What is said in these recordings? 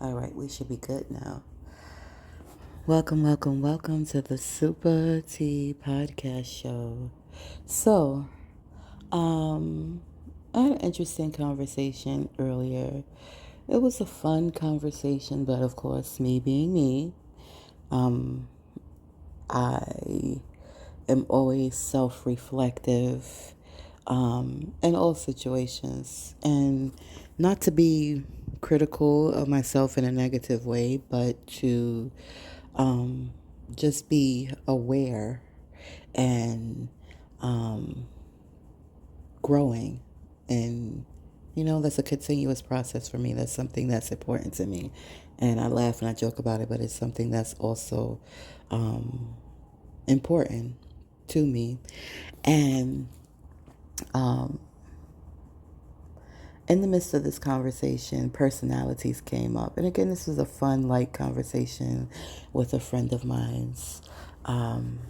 All right, we should be good now. Welcome to the Super T Podcast Show. So, um, I had an interesting conversation earlier. It was a fun conversation, but of course, me being me, um, I am always self-reflective, in all situations, and not to be critical of myself in a negative way, but to um, just be aware and um, growing. And, that's a continuous process for me. That's something that's important to me. And I laugh and I joke about it, but it's something that's also important to me. And um, in the midst of this conversation, personalities came up. And again, this was a fun, light conversation with a friend of mine's. Um,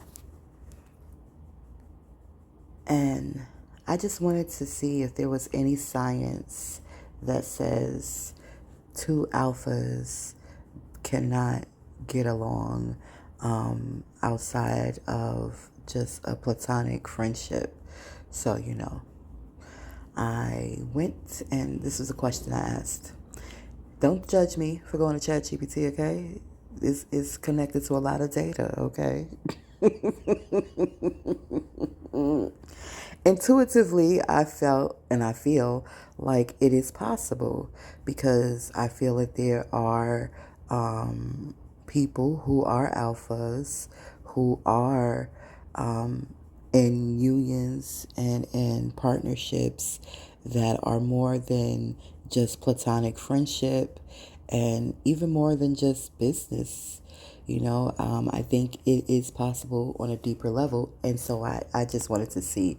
And I just wanted to see if there was any science that says two alphas cannot get along outside of just a platonic friendship. So, I went and this was a question I asked. Don't judge me for going to ChatGPT, okay? It's connected to a lot of data, okay? Intuitively, I felt and I feel like it is possible because I feel that there are people who are alphas who are in unions and in partnerships that are more than just platonic friendship and even more than just business. I think it is possible on a deeper level. And so I just wanted to see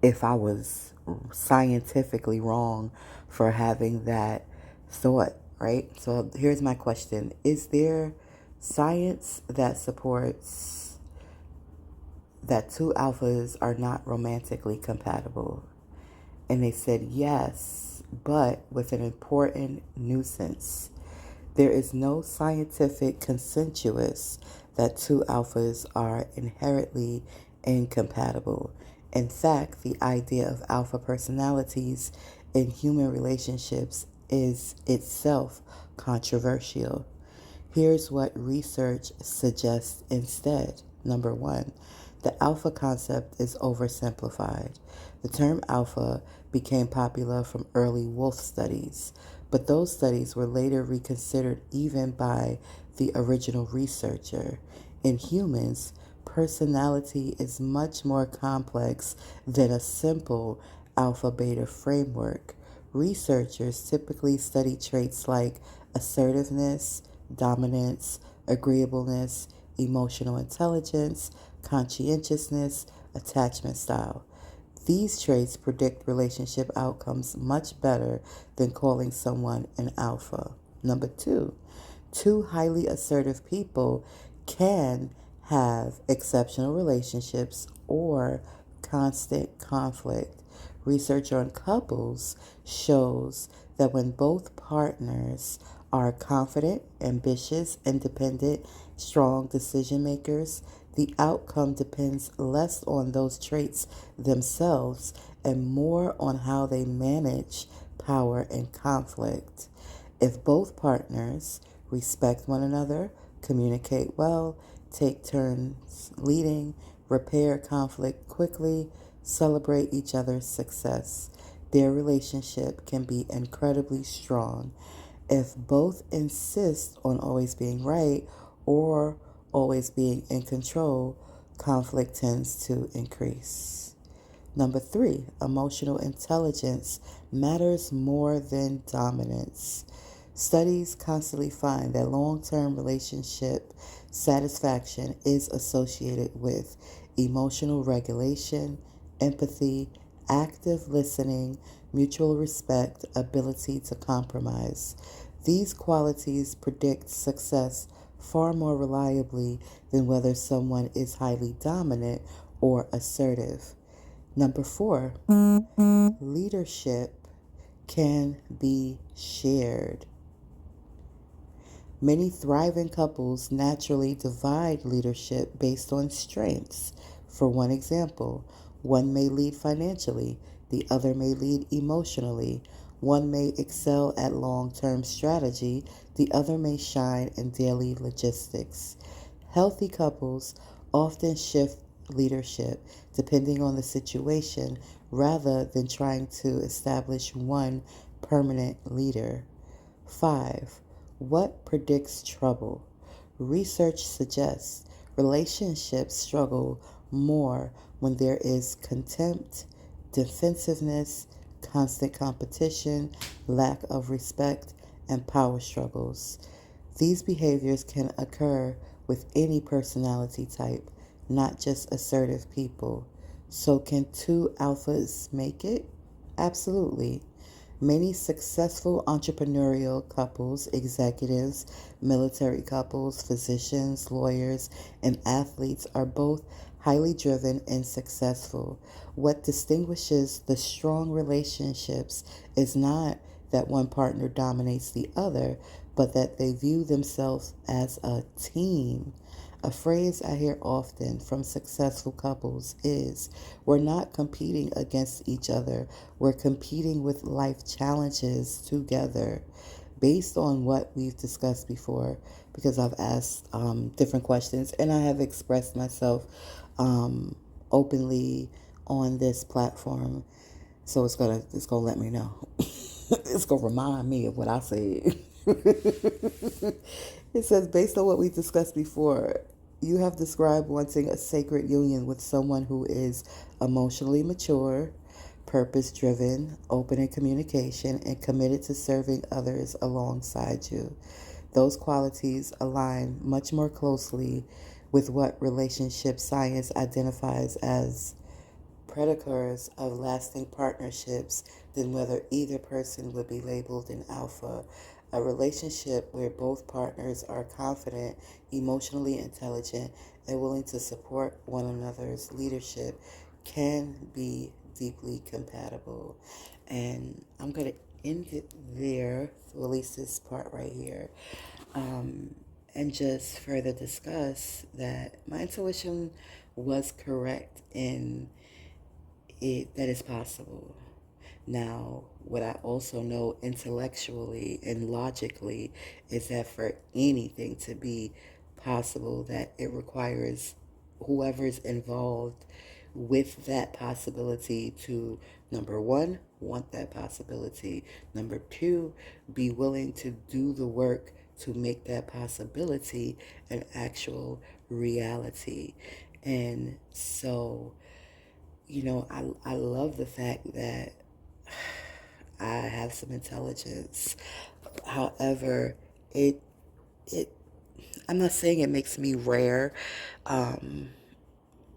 if I was scientifically wrong for having that thought, right? So here's my question. Is there science that supports that two alphas are not romantically compatible? And they said yes, but with an important nuisance. There is no scientific consensus that two alphas are inherently incompatible. In fact, the idea of alpha personalities in human relationships is itself controversial. Here's what research suggests instead. Number one, the alpha concept is oversimplified. The term alpha became popular from early wolf studies, but those studies were later reconsidered even by the original researcher. In humans, personality is much more complex than a simple alpha beta framework. Researchers typically study traits like assertiveness, dominance, agreeableness, emotional intelligence, conscientiousness, attachment style. These traits predict relationship outcomes much better than calling someone an alpha. Number two highly assertive people can have exceptional relationships or constant conflict. Research on couples shows that when both partners are confident, ambitious, independent, strong decision makers, the outcome depends less on those traits themselves and more on how they manage power and conflict. If both partners respect one another, communicate well, take turns leading, repair conflict quickly, celebrate each other's success, their relationship can be incredibly strong. If both insist on always being right or always being in control, conflict tends to increase. Number three, emotional intelligence matters more than dominance. Studies constantly find that long term relationship satisfaction is associated with emotional regulation, empathy, active listening, mutual respect, ability to compromise. These qualities predict success far more reliably than whether someone is highly dominant or assertive. Number four, leadership can be shared. Many thriving couples naturally divide leadership based on strengths. For one example, one may lead financially, the other may lead emotionally. One may excel at long term strategy, the other may shine in daily logistics. Healthy couples often shift leadership depending on the situation rather than trying to establish one permanent leader. 5. What predicts trouble? Research suggests relationships struggle more when there is contempt, defensiveness, constant competition, lack of respect, and power struggles. These behaviors can occur with any personality type, not just assertive people. So, can two alphas make it? Absolutely. Many successful entrepreneurial couples, executives, military couples, physicians, lawyers, and athletes are both highly driven and successful. What distinguishes the strong relationships is not that one partner dominates the other, but that they view themselves as a team. A phrase I hear often from successful couples is, we're not competing against each other, we're competing with life challenges together. Based on what we've discussed before, because I've asked different questions and I have expressed myself um, openly on this platform, so it's gonna let me know. It's gonna remind me of what I said. It says, based on what we discussed before, you have described wanting a sacred union with someone who is emotionally mature, purpose driven, open in communication, and committed to serving others alongside you. Those qualities align much more closely with what relationship science identifies as predictors of lasting partnerships than whether either person would be labeled an alpha. A relationship where both partners are confident, emotionally intelligent, and willing to support one another's leadership can be deeply compatible. And I'm going to end it there, or at least this part right here, and just further discuss that my intuition was correct in that is possible. Now, what I also know intellectually and logically is that for anything to be possible, that it requires whoever's involved with that possibility to, number one, want that possibility, number two, be willing to do the work to make that possibility an actual reality. And so, I love the fact that I have some intelligence. However, it it I'm not saying it makes me rare, um,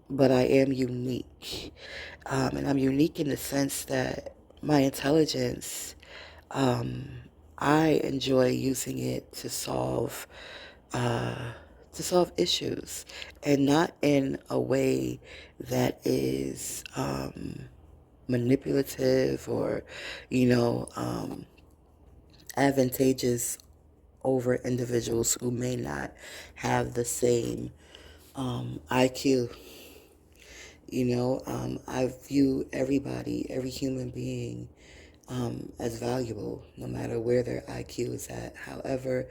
but I am unique. And I'm unique in the sense that my intelligence, um, I enjoy using it uh, to solve issues, and not in a way that is manipulative or, you know, advantageous over individuals who may not have the same IQ. I view everybody, every human being, as valuable, no matter where their IQ is at. However,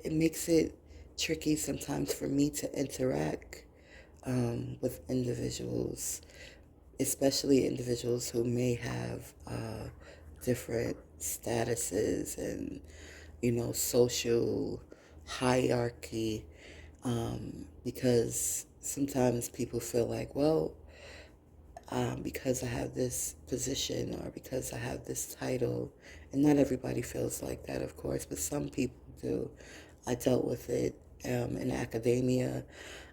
it makes it tricky sometimes for me to interact with individuals, especially individuals who may have different statuses and, social hierarchy, because sometimes people feel like, well, because I have this position or because I have this title, and not everybody feels like that, of course, but some people do. I dealt with it in academia.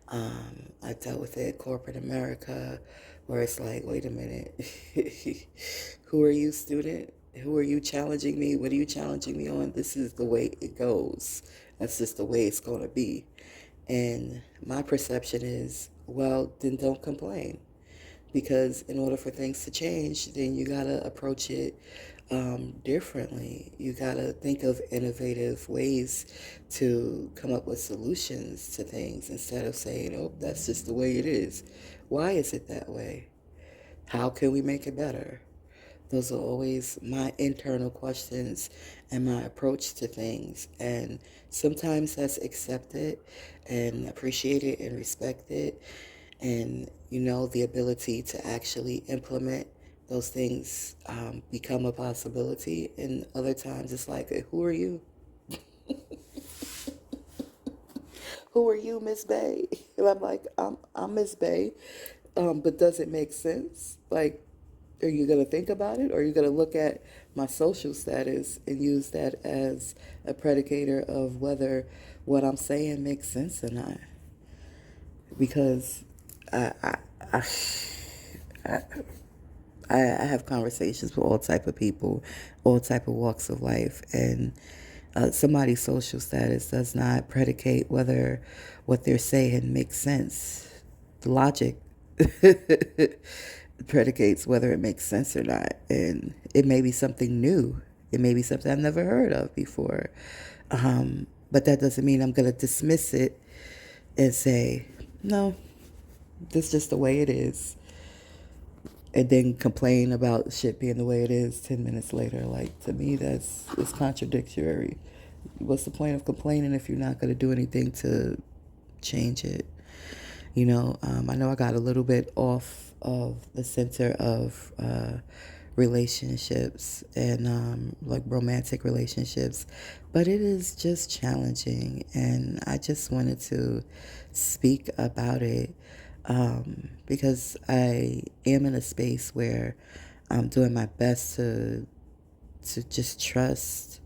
I dealt with it in corporate America, where it's like, wait a minute, who are you, student? Who are you challenging me? What are you challenging me on? This is the way it goes. That's just the way it's going to be. And my perception is, well, then don't complain, because in order for things to change, then you gotta approach it differently. You gotta think of innovative ways to come up with solutions to things instead of saying, oh, that's just the way it is. Why is it that way? How can we make it better? Those are always my internal questions and my approach to things. And sometimes that's accepted and appreciated and respected. And, the ability to actually implement those things become a possibility. And other times it's like, who are you? Who are you, Miss Bay? And I'm like, I'm Miss Bay. But does it make sense? Like, are you going to think about it? Or are you going to look at my social status and use that as a predicator of whether what I'm saying makes sense or not? Because I, I, I, I, I have conversations with all type of people, all type of walks of life, and somebody's social status does not predicate whether what they're saying makes sense. The logic predicates whether it makes sense or not, and it may be something new. It may be something I've never heard of before, but that doesn't mean I'm going to dismiss it and say, no, this is just the way it is, and then complain about shit being the way it is 10 minutes later. Like, to me, it's contradictory. What's the point of complaining if you're not going to do anything to change it? I know I got a little bit off of the center of relationships and like romantic relationships, but it is just challenging, and I just wanted to speak about it because I am in a space where I'm doing my best to just trust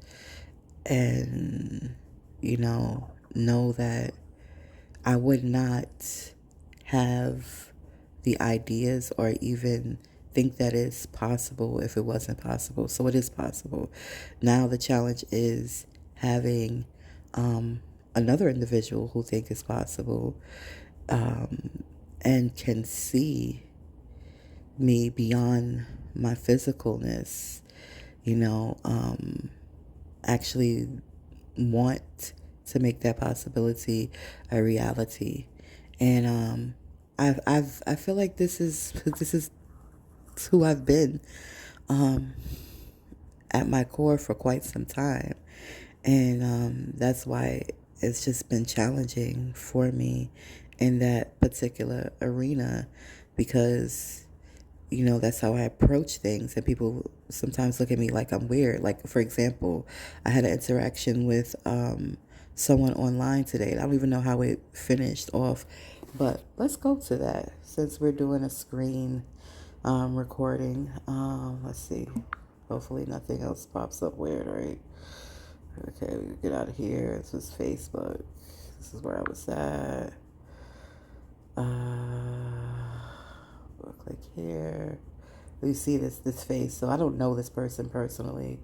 and know that I would not have the ideas or even think that it's possible if it wasn't possible. So it is possible. Now the challenge is having another individual who think it's possible and can see me beyond my physicalness, actually want to make that possibility a reality. And I feel like this is who I've been at my core for quite some time, and that's why it's just been challenging for me in that particular arena because that's how I approach things. And people sometimes look at me like I'm weird. Like, for example, I had an interaction with someone online today. I don't even know how it finished off, but let's go to that since we're doing a screen recording. Let's see. Hopefully nothing else pops up weird, right? Okay, we get out of here. This is Facebook. This is where I was at. We'll click here. You see this face. So I don't know this person personally,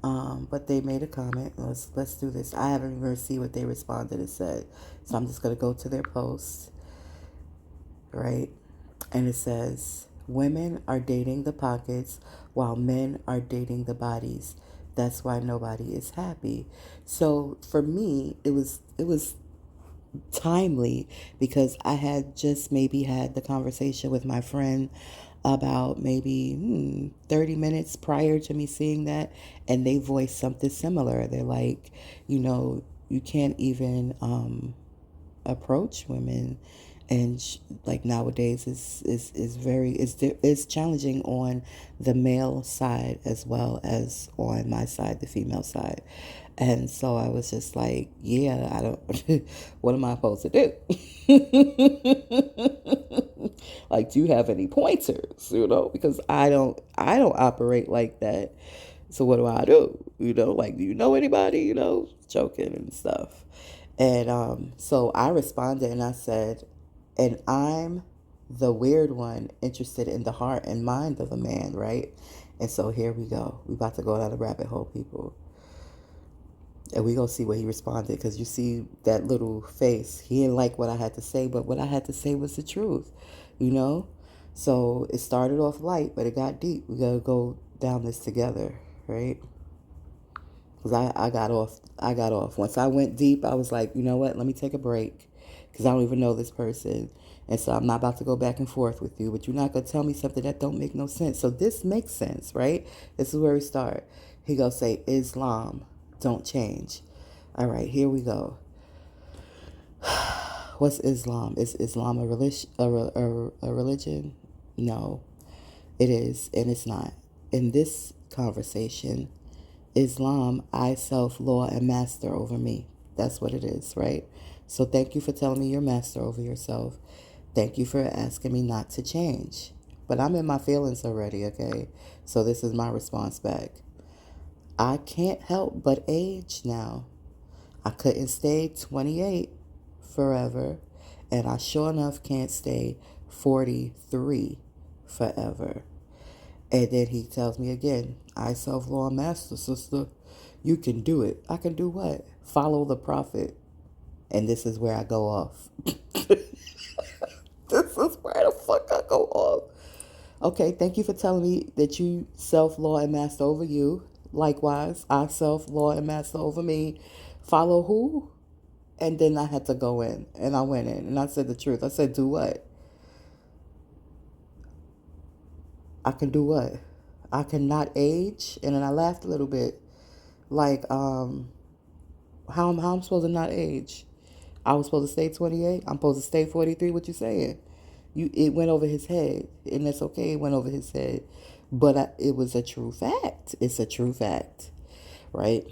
but they made a comment. Let's do this. I haven't even seen what they responded and said, so I'm just gonna go to their post, right? And it says, "Women are dating the pockets while men are dating the bodies. That's why nobody is happy." So for me, it was timely because I had just maybe had the conversation with my friend about maybe 30 minutes prior to me seeing that, and they voiced something similar. They're like, you can't even approach women, and like nowadays is very is challenging on the male side as well as on my side, the female side. And so I was just like, yeah, I don't what am I supposed to do? Like, do you have any pointers? Because I don't operate like that. So what do I do? Like, do you know anybody? Joking and stuff. And so I responded and I said, and I'm the weird one interested in the heart and mind of a man, right? And so here we go. We about to go down the rabbit hole, people. And we gonna see what he responded, because you see that little face. He didn't like what I had to say, but what I had to say was the truth, you know? So it started off light, but it got deep. We gotta go down this together. right? Because I got off. I got off. Once I went deep, I was like, you know what? Let me take a break. Because I don't even know this person. And so I'm not about to go back and forth with you. But you're not going to tell me something that don't make no sense. So this makes sense, right? This is where we start. He goes say, Islam, don't change. All right, here we go. What's Islam? Is Islam a religion? A religion? No, it is, and it's not. In this conversation, Islam, I self law and master over me. That's what it is, right? So thank you for telling me you're master over yourself. Thank you for asking me not to change. But I'm in my feelings already, okay? So this is my response back. I can't help but age now. I couldn't stay 28 forever, and I sure enough can't stay 43 forever. And then he tells me again, I self law master, sister. You can do it. I can do what? Follow the prophet. And this is where I go off. This is where the fuck I go off. Okay, thank you for telling me that you self law and master over you. Likewise, I self law and master over me. Follow who? And then I had to go in. And I went in and I said the truth. I said, do what? I can do what? I cannot age. And then I laughed a little bit. Like, how I'm supposed to not age? I was supposed to stay 28. I'm supposed to stay 43. What you saying? It went over his head, and that's okay. It went over his head, but it was a true fact. It's a true fact, right?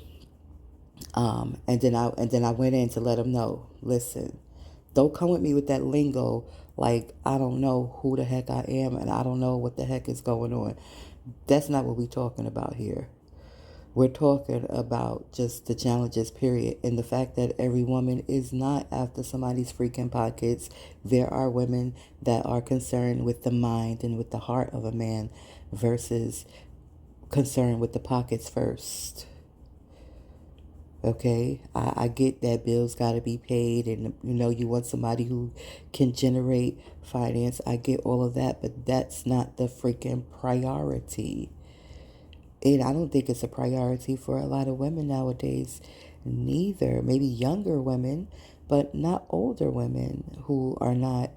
And then I went in to let him know. Listen, don't come with me with that lingo. Like I don't know who the heck I am, and I don't know what the heck is going on. That's not what we're talking about here. We're talking about just the challenges, period. And the fact that every woman is not after somebody's freaking pockets. There are women that are concerned with the mind and with the heart of a man versus concerned with the pockets first. Okay, I get that bills got to be paid and you want somebody who can generate finance. I get all of that, but that's not the freaking priority. And I don't think it's a priority for a lot of women nowadays, neither. Maybe younger women, but not older women who are not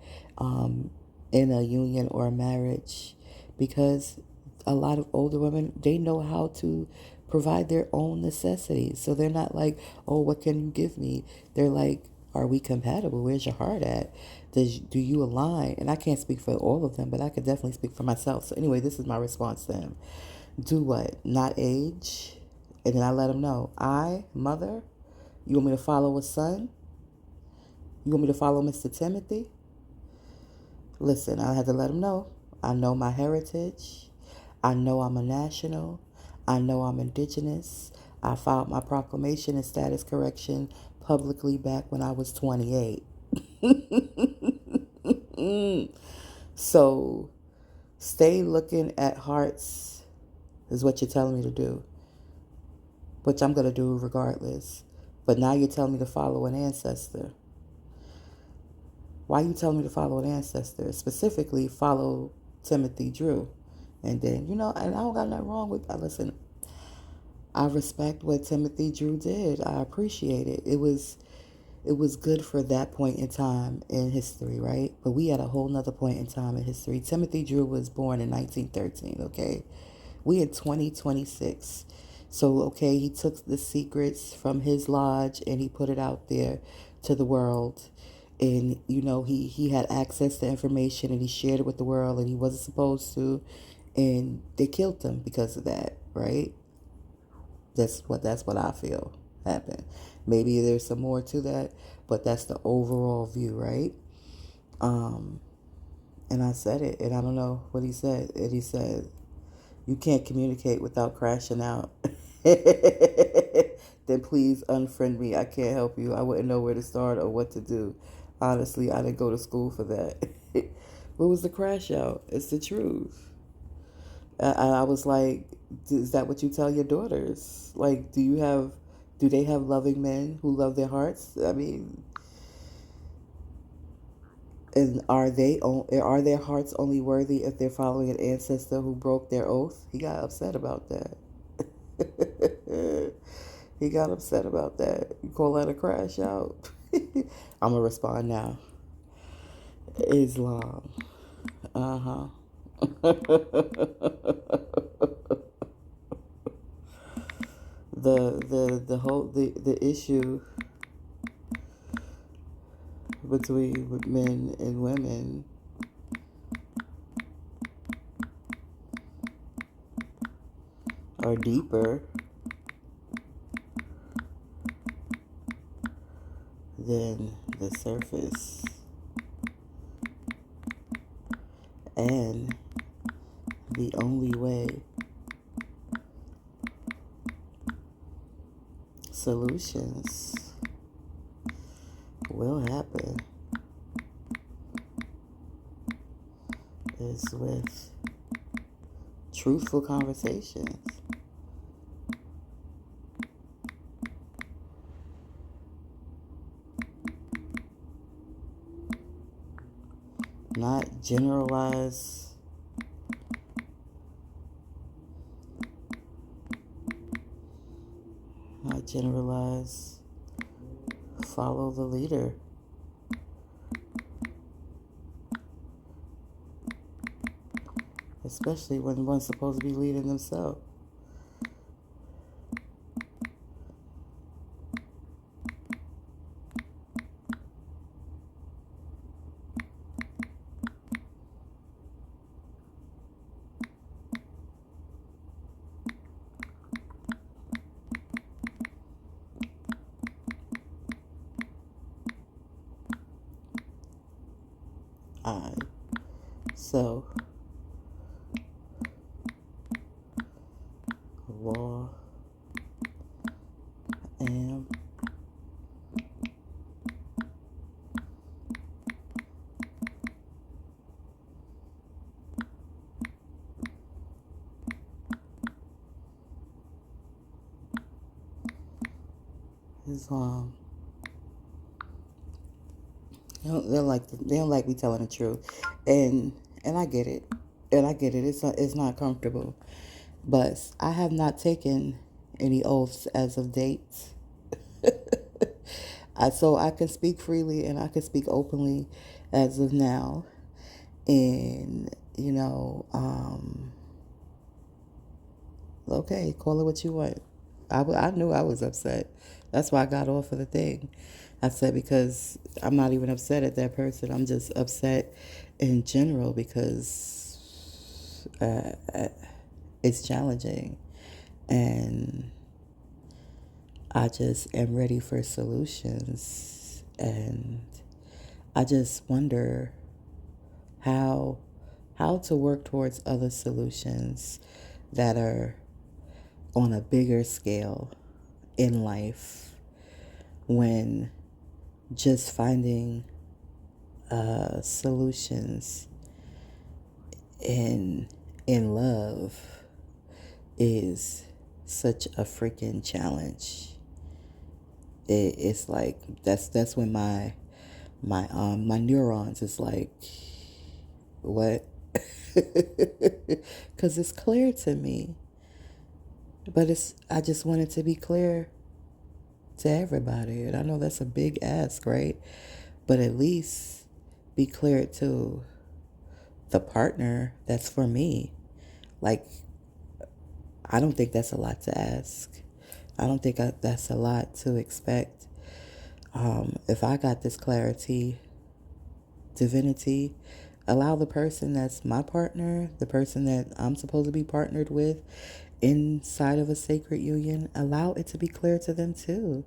in a union or a marriage, because a lot of older women, they know how to provide their own necessities. So they're not like, oh, what can you give me? They're like, are we compatible? Where's your heart at? Do you align? And I can't speak for all of them, but I could definitely speak for myself. So anyway, this is my response to him. Do what? Not age? And then I let him know. Mother, you want me to follow a son? You want me to follow Mr. Timothy? Listen, I had to let him know. I know my heritage. I know I'm a national. I know I'm indigenous. I filed my proclamation and status correction publicly back when I was 28. So stay looking at hearts is what you're telling me to do, which I'm going to do regardless. But now you're telling me to follow an ancestor. Why are you telling me to follow an ancestor? Specifically, follow Timothy Drew. And then, and I don't got nothing wrong with, listen, I respect what Timothy Drew did. I appreciate it. It was good for that point in time in history, right? But we had a whole nother point in time in history. Timothy Drew was born in 1913, okay? We in 2026. So, okay, he took the secrets from his lodge and he put it out there to the world. And, he had access to information and he shared it with the world and he wasn't supposed to. And they killed him because of that, right? That's what I feel happened. Maybe there's some more to that, but that's the overall view, right? Um, and I said it, and I don't know what he said. And he said, "You can't communicate without crashing out." Then please unfriend me. I can't help you. I wouldn't know where to start or what to do. Honestly, I didn't go to school for that. What was the crash out? It's the truth. I was like, is that what you tell your daughters? Like, do they have loving men who love their hearts? I mean, and are their hearts only worthy if they're following an ancestor who broke their oath? He got upset about that. He got upset about that. You call that a crash out? I'm gonna respond now. Islam. Uh huh. The whole the issue between men and women are deeper than the surface, and the only way solutions will happen is with truthful conversations. Not generalize, not generalize, follow the leader. Especially when one's supposed to be leading themselves. I so law am is they don't like me telling the truth, and I get it, and I get it. It's not comfortable, but I have not taken any oaths as of date. So I can speak freely and I can speak openly as of now, and okay, call it what you want. I knew I was upset. That's why I got off of the thing. I said because I'm not even upset at that person. I'm just upset in general because it's challenging. And I just am ready for solutions. And I just wonder how to work towards other solutions that are on a bigger scale in life, when just finding solutions in love is such a freaking challenge. It's like that's when my neurons is like, what? Because it's clear to me, but I just want it to be clear to everybody. And I know that's a big ask, right? But at least be clear to the partner that's for me. Like, I don't think that's a lot to ask. I don't think that's a lot to expect. If I got this clarity, divinity, allow the person that's my partner, the person that I'm supposed to be partnered with inside of a sacred union, allow it to be clear to them too.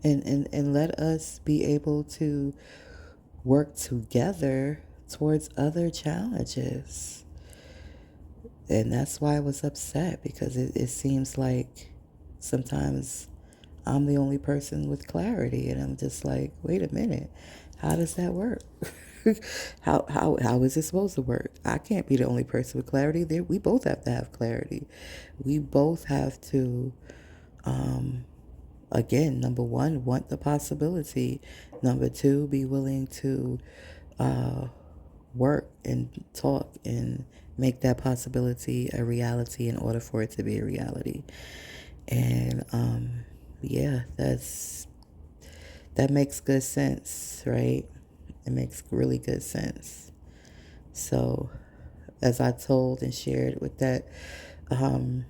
And let us be able to work together towards other challenges. And that's why I was upset, because it seems like sometimes I'm the only person with clarity, and I'm just like, wait a minute, how does that work? How is it supposed to work? I can't be the only person with clarity. There, we both have to have clarity. We both have to, again, number one, want the possibility. Number two, be willing to work and talk and make that possibility a reality in order for it to be a reality. And yeah, that makes good sense, right? It makes really good sense. So, as I told and shared with that um,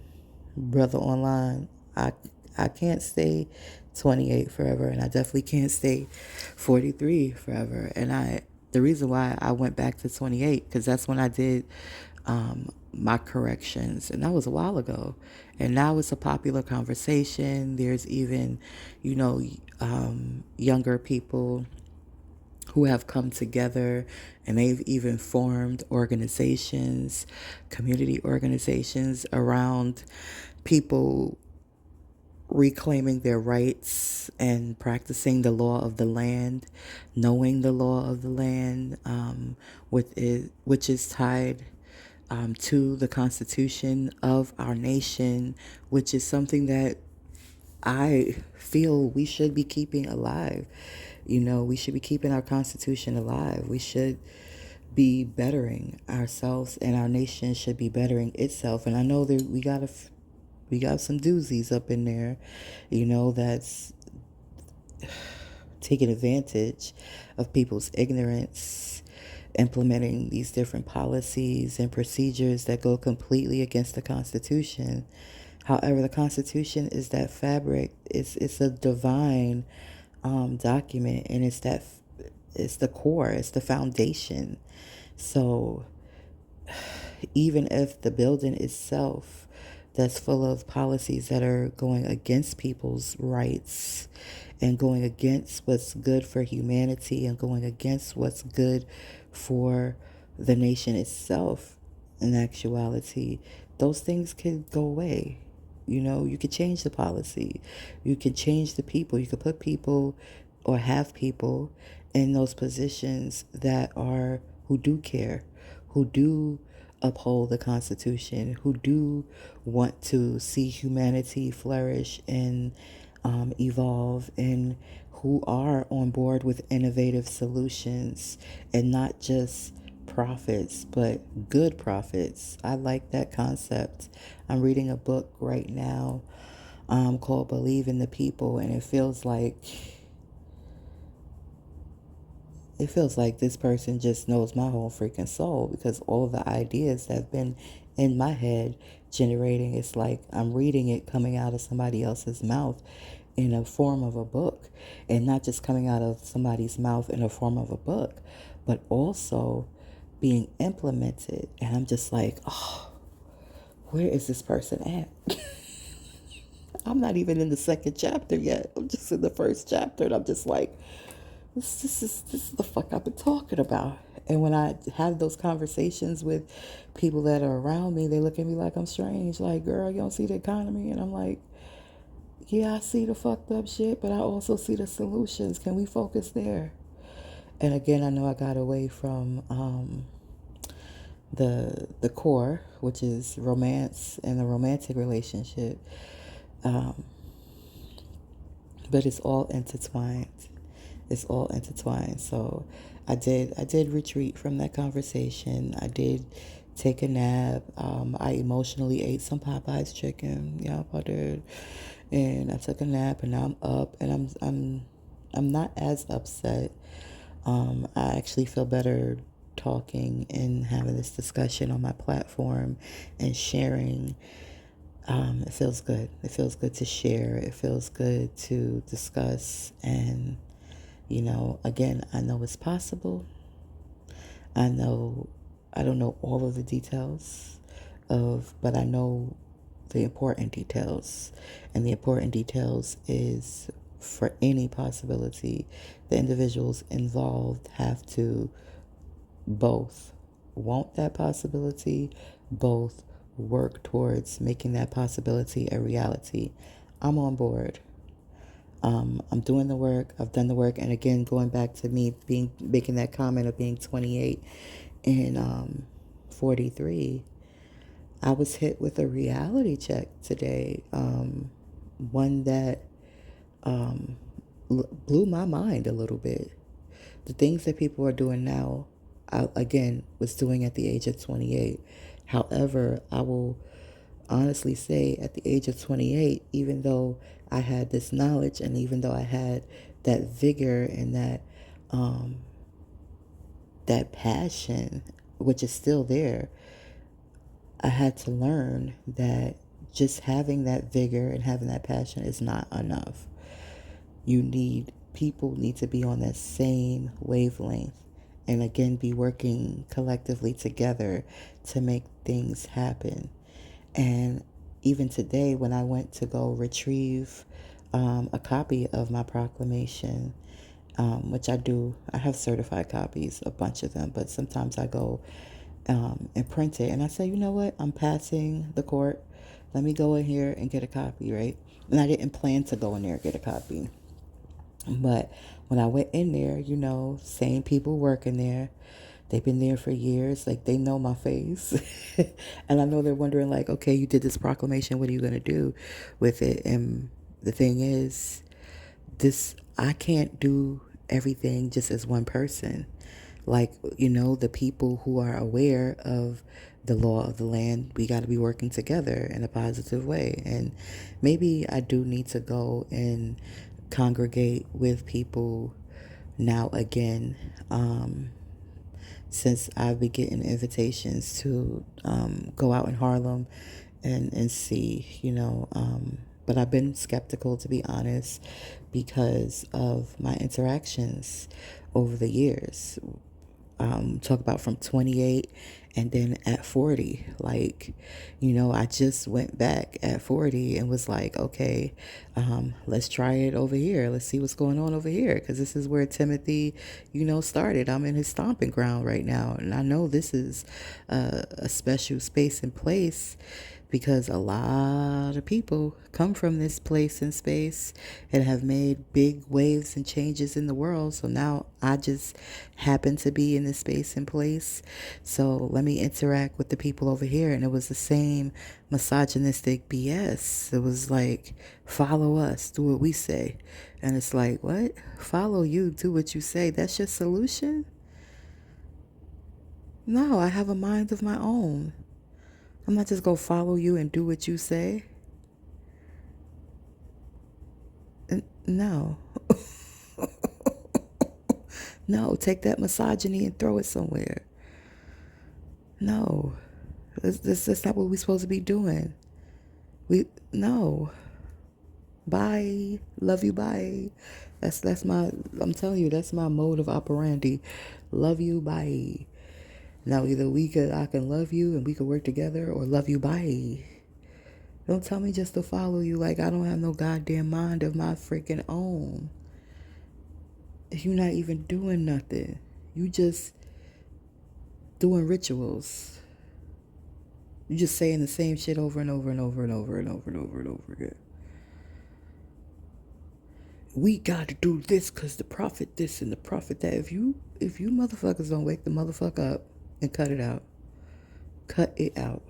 brother online, I I can't stay 28 forever, and I definitely can't stay 43 forever. And the reason why I went back to 28 because that's when I did my corrections, and that was a while ago. And now it's a popular conversation. There's even, you know, younger people who have come together and they've even formed organizations, community organizations around people reclaiming their rights and practicing the law of the land, knowing the law of the land, which is tied to the Constitution of our nation, which is something that I feel we should be keeping alive. You know, we should be keeping our Constitution alive. We should be bettering ourselves, and our nation should be bettering itself. And I know that we got some doozies up in there, you know, that's taking advantage of people's ignorance, implementing these different policies and procedures that go completely against the Constitution. However, the Constitution is that fabric. It's a divine document, and it's the core. It's the foundation. So even if the building itself that's full of policies that are going against people's rights and going against what's good for humanity and going against what's good for the nation itself, in actuality, those things could go away. You know, you could change the policy, you could change the people, you could put people or have people in those positions that are who do care, who do uphold the Constitution, who do want to see humanity flourish and evolve, and who are on board with innovative solutions and not just profits, but good profits. I like that concept. I'm reading a book right now called Believe in the People, and it feels like this person just knows my whole freaking soul, because all of the ideas that have been in my head generating, it's like I'm reading it coming out of somebody else's mouth in a form of a book, and not just coming out of somebody's mouth in a form of a book, but also being implemented. And I'm just like, oh, where is this person at? I'm not even in the second chapter yet. I'm just in the first chapter, and I'm just like, this is the fuck I've been talking about. And when I have those conversations with people that are around me, they look at me like I'm strange. Like, girl, you don't see the economy? And I'm like, yeah, I see the fucked up shit, but I also see the solutions. Can we focus there? And again, I know I got away from the core, which is romance and the romantic relationship, but it's all intertwined. It's all intertwined. So I did retreat from that conversation. I did take a nap. I emotionally ate some Popeye's chicken. Yeah, I did. And I took a nap, and now I'm up, and I'm not as upset. I actually feel better talking and having this discussion on my platform and sharing. It feels good. It feels good to share. It feels good to discuss. And, you know, again, I know it's possible. I know I don't know all of the details but I know the important details. And the important details is, for any possibility, the individuals involved have to both want that possibility, both work towards making that possibility a reality. I'm on board. I'm doing the work. I've done the work. And again, going back to me making that comment of being 28 and 43, I was hit with a reality check today. One that blew my mind a little bit. The things that people are doing now, I, again, was doing at the age of 28. However, I will honestly say at the age of 28, even though I had this knowledge, and even though I had that vigor and um, that passion, which is still there, I had to learn that just having that vigor and having that passion is not enough. People need to be on that same wavelength and again be working collectively together to make things happen. And even today, when I went to go retrieve a copy of my proclamation, which I do, I have certified copies, a bunch of them, but sometimes I go and print it. And I say, you know what? I'm passing the court. Let me go in here and get a copy, right? And I didn't plan to go in there and get a copy. But when I went in there, same people working there. They've been there for years. Like, they know my face. And I know they're wondering, like, okay, you did this proclamation. What are you going to do with it? And the thing is, I can't do everything just as one person. Like, the people who are aware of the law of the land, we got to be working together in a positive way. And maybe I do need to go and congregate with people now again, since I've been getting invitations to go out in Harlem and see, but I've been skeptical, to be honest, because of my interactions over the years. Talk about from 28 and then at 40. Like, I just went back at 40 and was like, okay, let's try it over here. Let's see what's going on over here. Because this is where Timothy, started. I'm in his stomping ground right now. And I know this is a special space and place because a lot of people come from this place and space and have made big waves and changes in the world. So now I just happen to be in this space and place. So let me interact with the people over here. And it was the same misogynistic BS. It was like, follow us, do what we say. And it's like, what? Follow you, do what you say. That's your solution? No, I have a mind of my own. I'm not just going to follow you and do what you say. No. No, take that misogyny and throw it somewhere. No. That's not what we're supposed to be doing. No. Bye. Love you, bye. I'm telling you, that's my mode of operandi. Love you, bye. Now either I can love you and we can work together, or love you, bye. Don't tell me just to follow you like I don't have no goddamn mind of my freaking own. You're not even doing nothing. You just doing rituals. You just saying the same shit over and over and over and over and over and over and over again. We got to do this because the prophet this and the prophet that. If you motherfuckers don't wake the motherfucker up and cut it out. Cut it out.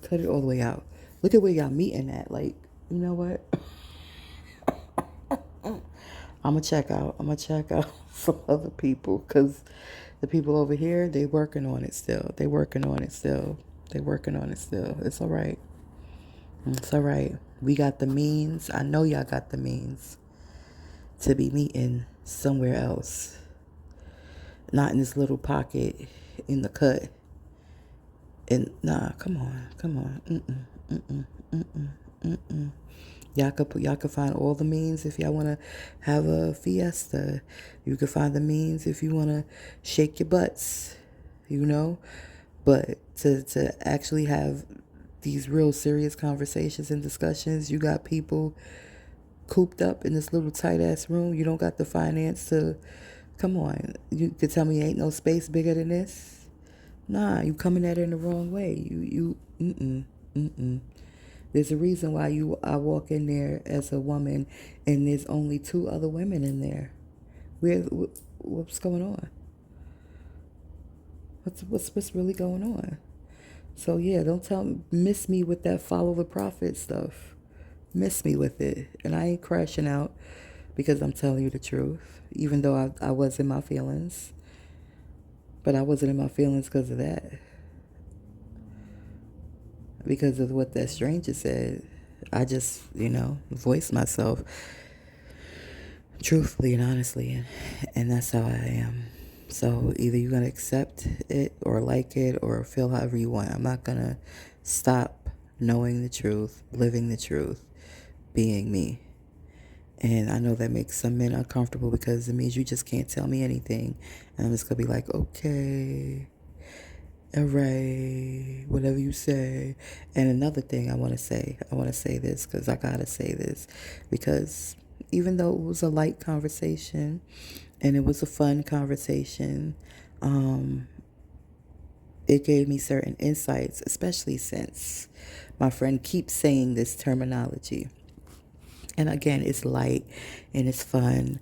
Cut it all the way out. Look at where y'all meeting at. Like, you know what? I'm going to check out. Some other people because the people over here, they working on it still. It's all right. It's all right. We got the means. I know y'all got the means to be meeting somewhere else. Not in this little pocket in the cut. And nah, come on. Y'all could find all the means if y'all want to have a fiesta. You could find the means if you want to shake your butts, But to actually have these real serious conversations and discussions, you got people cooped up in this little tight ass room. You don't got the finance to. Come on, you could tell me ain't no space bigger than this. Nah, you coming at it in the wrong way. There's a reason why I walk in there as a woman, and there's only 2 other women in there. What's going on? What's really going on? So yeah, don't miss me with that follow the prophet stuff. Miss me with it, and I ain't crashing out because I'm telling you the truth. Even though I was in my feelings, but I wasn't in my feelings because of that. Because of what that stranger said. I just, voice myself truthfully and honestly, and that's how I am. So either you're going to accept it or like it or feel however you want. I'm not going to stop knowing the truth, living the truth, being me. And I know that makes some men uncomfortable because it means you just can't tell me anything. And I'm just going to be like, okay, all right, whatever you say. And another thing I want to say this because I got to say this because even though it was a light conversation and it was a fun conversation, um, it gave me certain insights, especially since my friend keeps saying this terminology. And again, it's light and it's fun,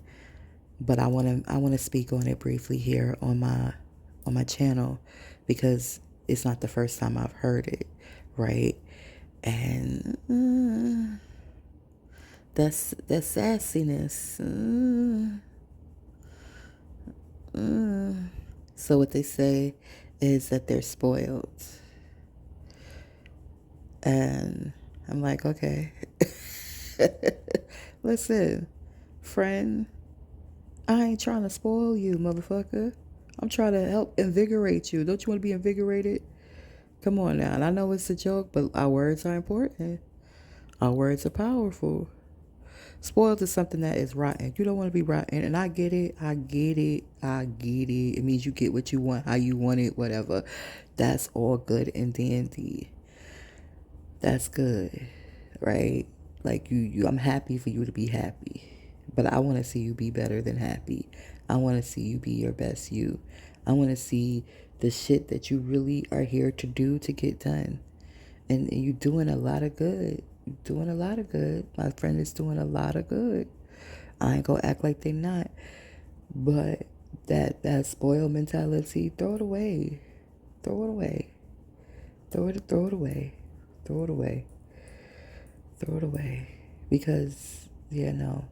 but I want to speak on it briefly here on my channel because it's not the first time I've heard it, right? And that's sassiness. So what they say is that they're spoiled, and I'm like, okay, listen, friend, I ain't trying to spoil you, motherfucker. I'm trying to help invigorate you. Don't you want to be invigorated? Come on now. And I know it's a joke, but our words are important. Our words are powerful. Spoiled is something that is rotten. You don't want to be rotten. And I get it. I get it. I get it. It means you get what you want, how you want it, whatever. That's all good and dandy. That's good, right? Like I'm happy for you to be happy. But I want to see you be better than happy. I want to see you be your best you. I want to see the shit that you really are here to do to get done. And you're doing a lot of good. You're doing a lot of good. My friend is doing a lot of good. I ain't gonna act like they not. But that spoiled mentality, throw it away. Throw it away. Throw it away. Throw it away. Throw it away. Because, yeah, no.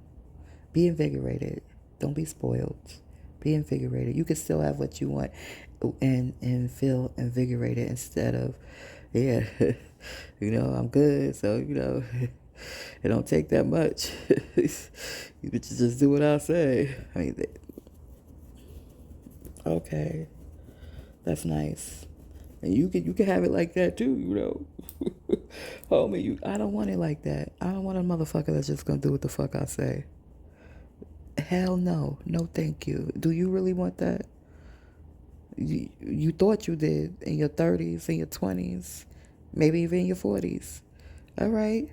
Be invigorated. Don't be spoiled. Be invigorated. You can still have what you want and feel invigorated instead of, yeah, I'm good. So, it don't take that much. You bitches just do what I say. I mean, okay, that's nice. And you can have it like that too, Homie, I don't want it like that. I don't want a motherfucker that's just gonna do what the fuck I say. Hell no. No thank you. Do you really want that? You thought you did in your 30s, in your 20s, maybe even in your 40s. All right.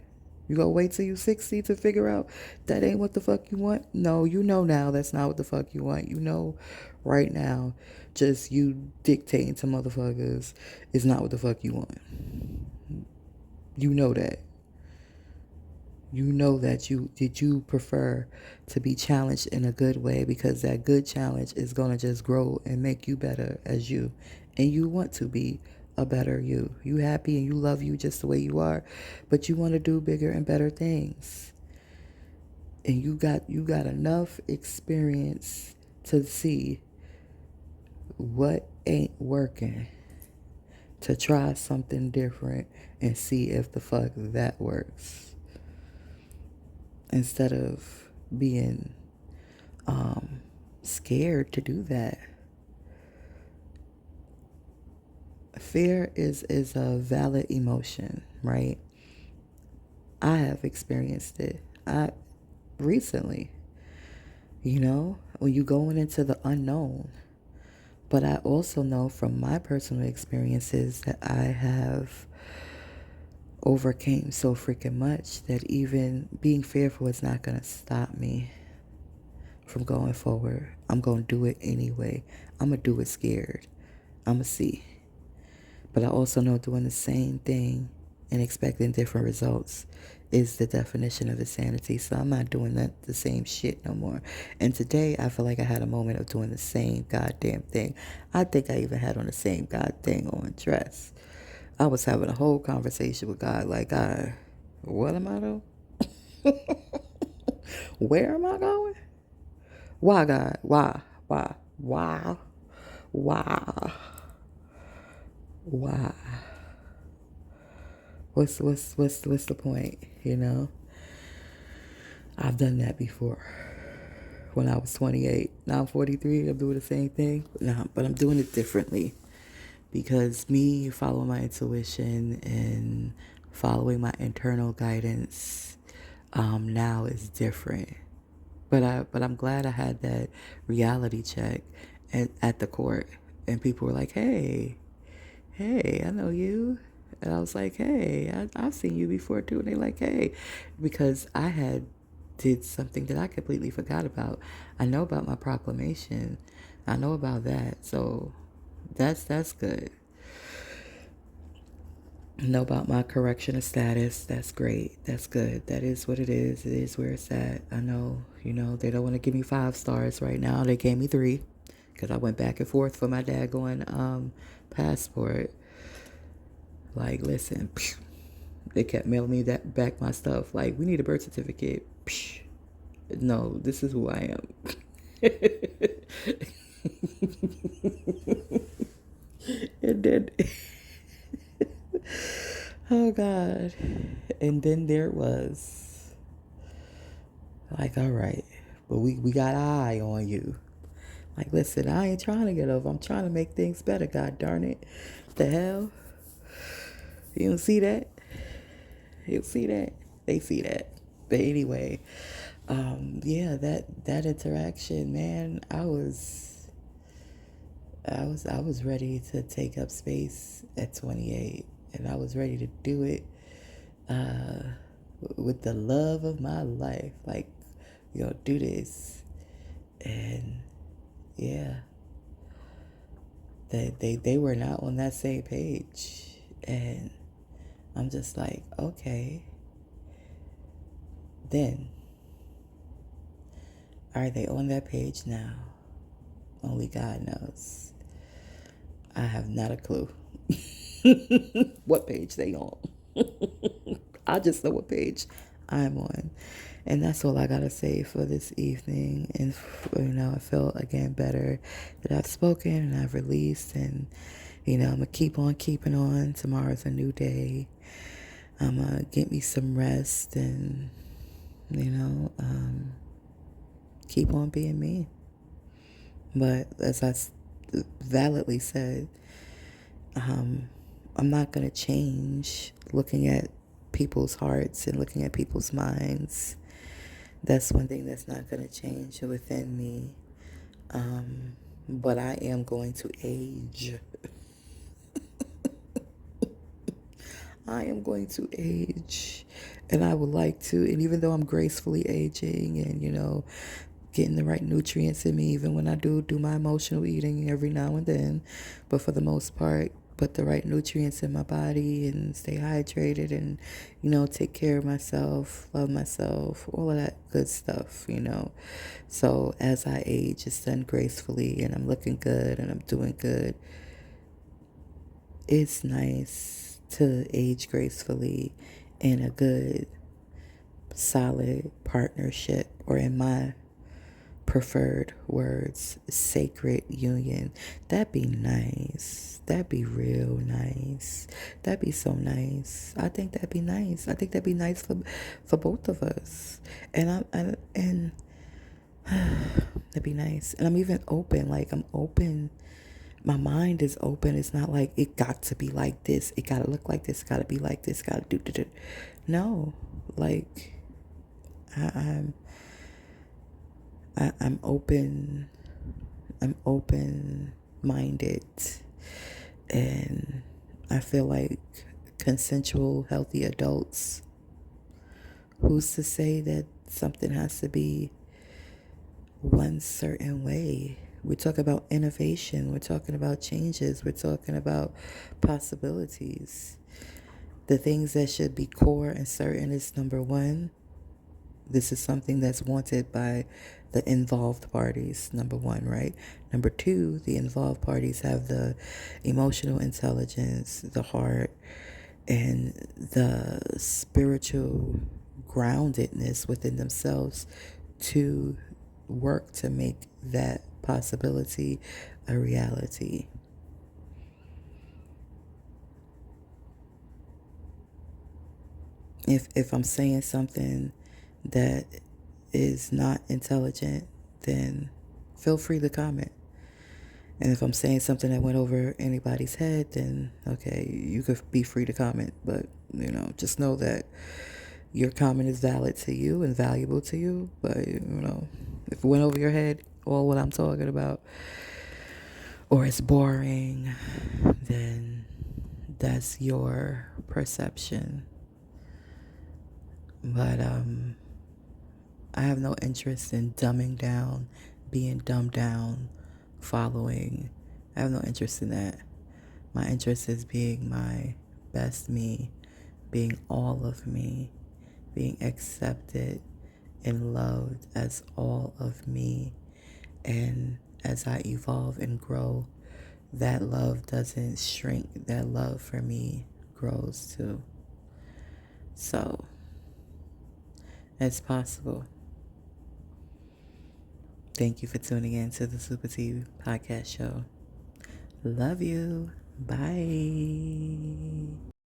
You gonna wait till you 60 to figure out that ain't what the fuck you want? No, you know now that's not what the fuck you want. You know right now, just you dictating to motherfuckers is not what the fuck you want. You know that. You know that you prefer to be challenged in a good way because that good challenge is going to just grow and make you better as you, and you want to be a better you happy and you love you just the way you are, but you want to do bigger and better things, and you got enough experience to see what ain't working, to try something different and see if the fuck that works, instead of being scared to do that. Fear is a valid emotion, right? I have experienced it. I recently, when you going into the unknown. But I also know from my personal experiences that I have overcame so freaking much that even being fearful is not going to stop me from going forward. I'm going to do it anyway. I'm going to do it scared. I'm going to see. But I also know doing the same thing and expecting different results is the definition of insanity. So I'm not doing the same shit no more. And today I feel like I had a moment of doing the same goddamn thing. I think I even had on the same goddamn on dress. I was having a whole conversation with God like, God, what am I doing? Where am I going? Why, God? Why? Why? Why? Why? Why? what's the point? You know, I've done that before. When I was 28, now I'm 43. I'm doing the same thing, but I'm doing it differently because me following my intuition and following my internal guidance now is different. But I'm glad I had that reality check at the court, and people were like, hey, I know you. And I was like, hey, I've seen you before too. And they like, hey, because I had did something that I completely forgot about. I know about my proclamation. I know about that. So that's good. Know about my correction of status. That's great. That's good. That is what it is. It is where it's at. I know, they don't want to give me 5 stars right now. They gave me 3 because I went back and forth for my daggone passport. Like, listen, they kept mailing me that back my stuff. Like, we need a birth certificate. No, this is who I am. And then, oh God. And then there it was. Like, all right, but we got an eye on you. Like, listen, I ain't trying to get over. I'm trying to make things better, God darn it. The hell? You don't see that? You don't see that? They see that. But anyway, yeah, that interaction, man, I was ready to take up space at 28, and I was ready to do it uh, with the love of my life. Like, do this, and yeah, they were not on that same page, and I'm just like, okay, then are they on that page now? Only God knows. I have not a clue what page they on. I just know what page I'm on. And that's all I gotta say for this evening. And I felt again better that I've spoken and I've released, and I'm gonna keep on keeping on. Tomorrow's a new day. I'm gonna get me some rest and keep on being me. But as I validly said, I'm not going to change looking at people's hearts and looking at people's minds. That's one thing that's not going to change within me. But I am going to age. I am going to age. And I would like to, and even though I'm gracefully aging and, getting the right nutrients in me, even when I do my emotional eating every now and then, but for the most part, put the right nutrients in my body and stay hydrated and, take care of myself, love myself, all of that good stuff. So as I age, it's done gracefully and I'm looking good and I'm doing good. It's nice to age gracefully in a good, solid partnership, or in my preferred words, sacred union. That'd be nice. That'd be real nice. That'd be so nice. I think that'd be nice. I think that'd be nice for both of us. And that'd be nice. And I'm even open. Like, I'm open. My mind is open. It's not like it got to be like this. It gotta look like this. It gotta be like this. Gotta do. No, like I'm I'm open. I'm open minded, and I feel like consensual, healthy adults. Who's to say that something has to be one certain way? We're talking about innovation. We're talking about changes. We're talking about possibilities. The things that should be core and certain is number one. This is something that's wanted by the involved parties, number one, right? Number two, the involved parties have the emotional intelligence, the heart, and the spiritual groundedness within themselves to work to make that possibility a reality. If I'm saying something that is not intelligent, then feel free to comment. And if I'm saying something that went over anybody's head, then okay, you could be free to comment. But, just know that your comment is valid to you and valuable to you. But, if it went over your head, all what I'm talking about, or it's boring, then that's your perception. But I have no interest in dumbing down, being dumbed down, following. I have no interest in that. My interest is being my best me, being all of me, being accepted and loved as all of me. And as I evolve and grow, that love doesn't shrink. That love for me grows too. So it's possible. Thank you for tuning in to the Super T podcast show. Love you. Bye.